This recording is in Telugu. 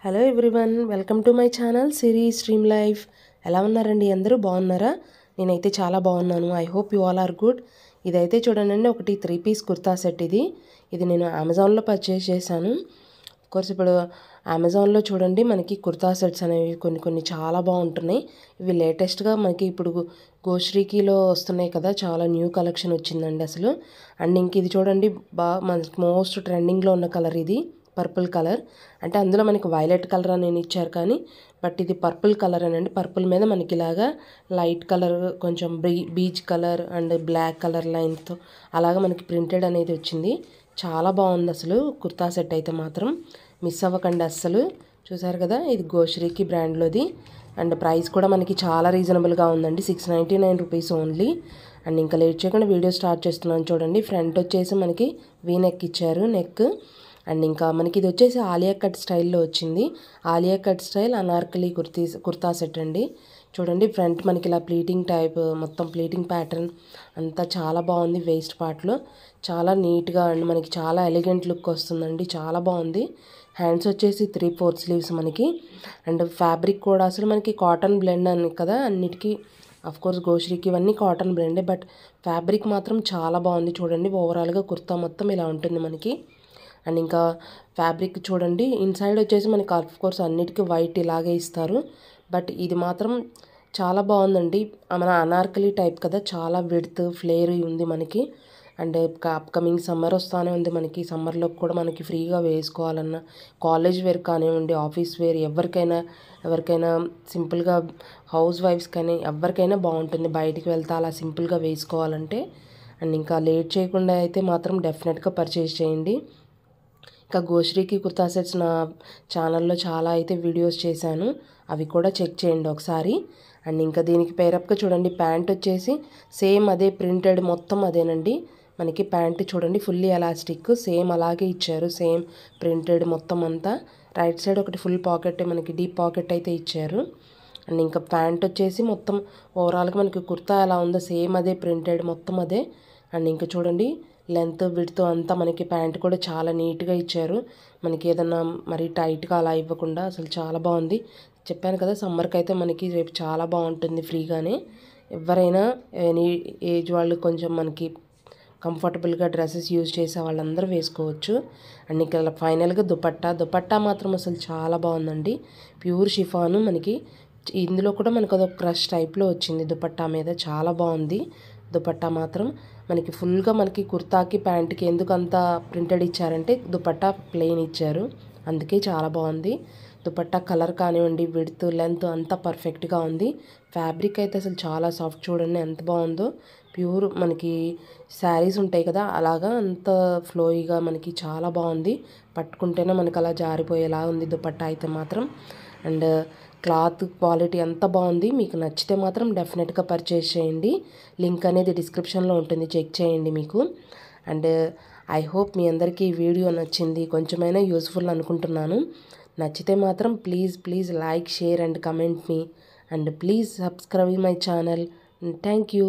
Hello everyone, welcome to my channel series stream life. ఎలా ఉన్నారండి? అందరూ బాగున్నారా? నేనైతే చాలా బాగున్నాను. I hope you all are good. ఇదైతే చూడండి, ఒకటి 3 పీస్ కుర్తా సెట్. ఇది నేను అమెజాన్లో పర్చేస్ చేశాను. కోర్స్ ఇప్పుడు అమెజాన్లో చూడండి మనకి కుర్తా సెట్స్ అనేవి కొన్ని చాలా బాగుంటున్నాయి. ఇవి లేటెస్ట్గా మనకి ఇప్పుడు గోశ్రీకిలో వస్తున్నాయి కదా, చాలా న్యూ కలెక్షన్ వచ్చిందండి అసలు. అండ్ ఇంక ఇది చూడండి, మనకి మోస్ట్ ట్రెండింగ్లో ఉన్న కలర్ ఇది పర్పుల్ కలర్. అంటే అందులో మనకి వైలెట్ కలర్ అని ఇచ్చారు, కానీ బట్ ఇది పర్పుల్ కలర్ అనండి. పర్పుల్ మీద మనకి ఇలాగా లైట్ కలర్, కొంచెం beech colour and black colour లైన్తో అలాగా మనకి ప్రింటెడ్ అనేది వచ్చింది. చాలా బాగుంది అసలు కుర్తా సెట్ అయితే మాత్రం. మిస్ అవ్వకండి అస్సలు. చూసారు కదా, ఇది గోశ్రీకి బ్రాండ్లోది. అండ్ ప్రైస్ కూడా మనకి చాలా రీజనబుల్గా ఉందండి, 699 రూపీస్ ఓన్లీ. అండ్ ఇంకా లేట్ చేయకుండా వీడియో స్టార్ట్ చేస్తున్నాను. చూడండి, ఫ్రంట్ వచ్చేసి మనకి వీ నెక్ ఇచ్చారు, నెక్. అండ్ ఇంకా మనకి ఇది వచ్చేసి ఆలియా కట్ స్టైల్లో వచ్చింది. Alia cut style Anarkali kurta set అండి. చూడండి, ఫ్రంట్ మనకి ఇలా ప్లీటింగ్ టైప్, మొత్తం ప్లీటింగ్ ప్యాటర్న్ అంతా చాలా బాగుంది. వేస్ట్ పార్ట్లో చాలా నీట్గా అండ్ మనకి చాలా ఎలిగెంట్ లుక్ వస్తుందండి, చాలా బాగుంది. హ్యాండ్స్ వచ్చేసి 3/4 స్లీవ్స్ మనకి. అండ్ ఫ్యాబ్రిక్ కూడా అసలు మనకి కాటన్ బ్లెండ్ అని కదా అన్నిటికీ. కోర్స్ గోశ్రీకి ఇవన్నీ కాటన్ బ్లెండే, బట్ ఫ్యాబ్రిక్ మాత్రం చాలా బాగుంది. చూడండి, ఓవరాల్గా కుర్తా మొత్తం ఇలా ఉంటుంది మనకి. అండ్ ఇంకా ఫ్యాబ్రిక్ చూడండి, ఇన్సైడ్ వచ్చేసి మనకి కోర్స్ అన్నిటికీ వైట్ ఇలాగే ఇస్తారు, బట్ ఇది మాత్రం చాలా బాగుందండి. మన అనార్కలి టైప్ కదా, చాలా విడ్త్ ఫ్లేర్ ఉంది మనకి. అండ్ అప్కమింగ్ సమ్మర్ వస్తూనే ఉంది మనకి. సమ్మర్లో కూడా మనకి ఫ్రీగా వేసుకోవాలన్నా, కాలేజ్ వేర్ కానివ్వండి, ఆఫీస్ వేర్, ఎవరికైనా సింపుల్గా హౌస్ వైఫ్స్ కానీ ఎవరికైనా బాగుంటుంది. బయటికి వెళ్తే అలా సింపుల్గా వేసుకోవాలంటే. అండ్ ఇంకా లేట్ చేయకుండా అయితే మాత్రం డెఫినెట్గా పర్చేస్ చేయండి. ఇంకా గోశ్రీకి కుర్తా సెట్స్ నా ఛానల్లో చాలా అయితే వీడియోస్ చేశాను, అవి కూడా చెక్ చేయండి ఒకసారి. అండ్ ఇంకా దీనికి పేరప్గా చూడండి, ప్యాంట్ వచ్చేసి సేమ్ అదే ప్రింటెడ్ మొత్తం అదేనండి. మనకి ప్యాంట్ చూడండి, ఫుల్లీ ఎలాస్టిక్ సేమ్ అలాగే ఇచ్చారు, సేమ్ ప్రింటెడ్ మొత్తం అంతా. రైట్ సైడ్ ఒకటి ఫుల్ పాకెట్, మనకి డీప్ పాకెట్ అయితే ఇచ్చారు. అండ్ ఇంకా ప్యాంట్ వచ్చేసి మొత్తం ఓవరాల్గా మనకి కుర్తా ఎలా ఉందో సేమ్ అదే ప్రింటెడ్ మొత్తం అదే. అండ్ ఇంకా చూడండి, లెంత్ విడ్త్ అంతా మనకి ప్యాంట్ కూడా చాలా నీట్గా ఇచ్చారు. మనకి ఏదన్నా మరీ టైట్గా అలా ఇవ్వకుండా అసలు చాలా బాగుంది. చెప్పాను కదా, సమ్మర్కి అయితే మనకి రేపు చాలా బాగుంటుంది ఫ్రీగానే. ఎవరైనా ఎనీ ఏజ్ వాళ్ళు కొంచెం మనకి కంఫర్టబుల్గా డ్రెస్సెస్ యూజ్ చేసే వాళ్ళందరూ వేసుకోవచ్చు. అండ్ ఇక్కడ ఫైనల్గా దుపట్టా మాత్రం అసలు చాలా బాగుందండి. ప్యూర్ షిఫాను మనకి. ఇందులో కూడా మనకు అదొక క్రష్ టైప్లో వచ్చింది దుపట్టా మీద, చాలా బాగుంది దుపట్టా మాత్రం. మనకి ఫుల్గా మనకి కుర్తాకి ప్యాంట్కి ఎందుకు అంత ప్రింటెడ్ ఇచ్చారంటే దుపట్టా ప్లెయిన్ ఇచ్చారు, అందుకే చాలా బాగుంది. దుపట్టా కలర్ కానివ్వండి, విడ్త్ లెంత్ అంతా పర్ఫెక్ట్గా ఉంది. ఫ్యాబ్రిక్ అయితే అసలు చాలా సాఫ్ట్, చూడండి ఎంత బాగుందో. ప్యూర్ మనకి శారీస్ ఉంటాయి కదా అలాగా, అంత ఫ్లోయిగా మనకి చాలా బాగుంది. పట్టుకుంటేనే మనకు అలా జారిపోయేలా ఉంది దుపట్టా అయితే మాత్రం. అండ్ క్లాత్ క్వాలిటీ అంత బాగుంది. మీకు నచ్చితే మాత్రం డెఫినెట్గా పర్చేస్ చేయండి. లింక్ అనేది డిస్క్రిప్షన్లో ఉంటుంది, చెక్ చేయండి మీకు. అండ్ ఐ హోప్ మీ అందరికీ ఈ వీడియో నచ్చింది, కొంచెమైనా యూస్ఫుల్ అనుకుంటున్నాను. నచ్చితే మాత్రం please like, share and comment me. And please subscribe my channel. Thank you.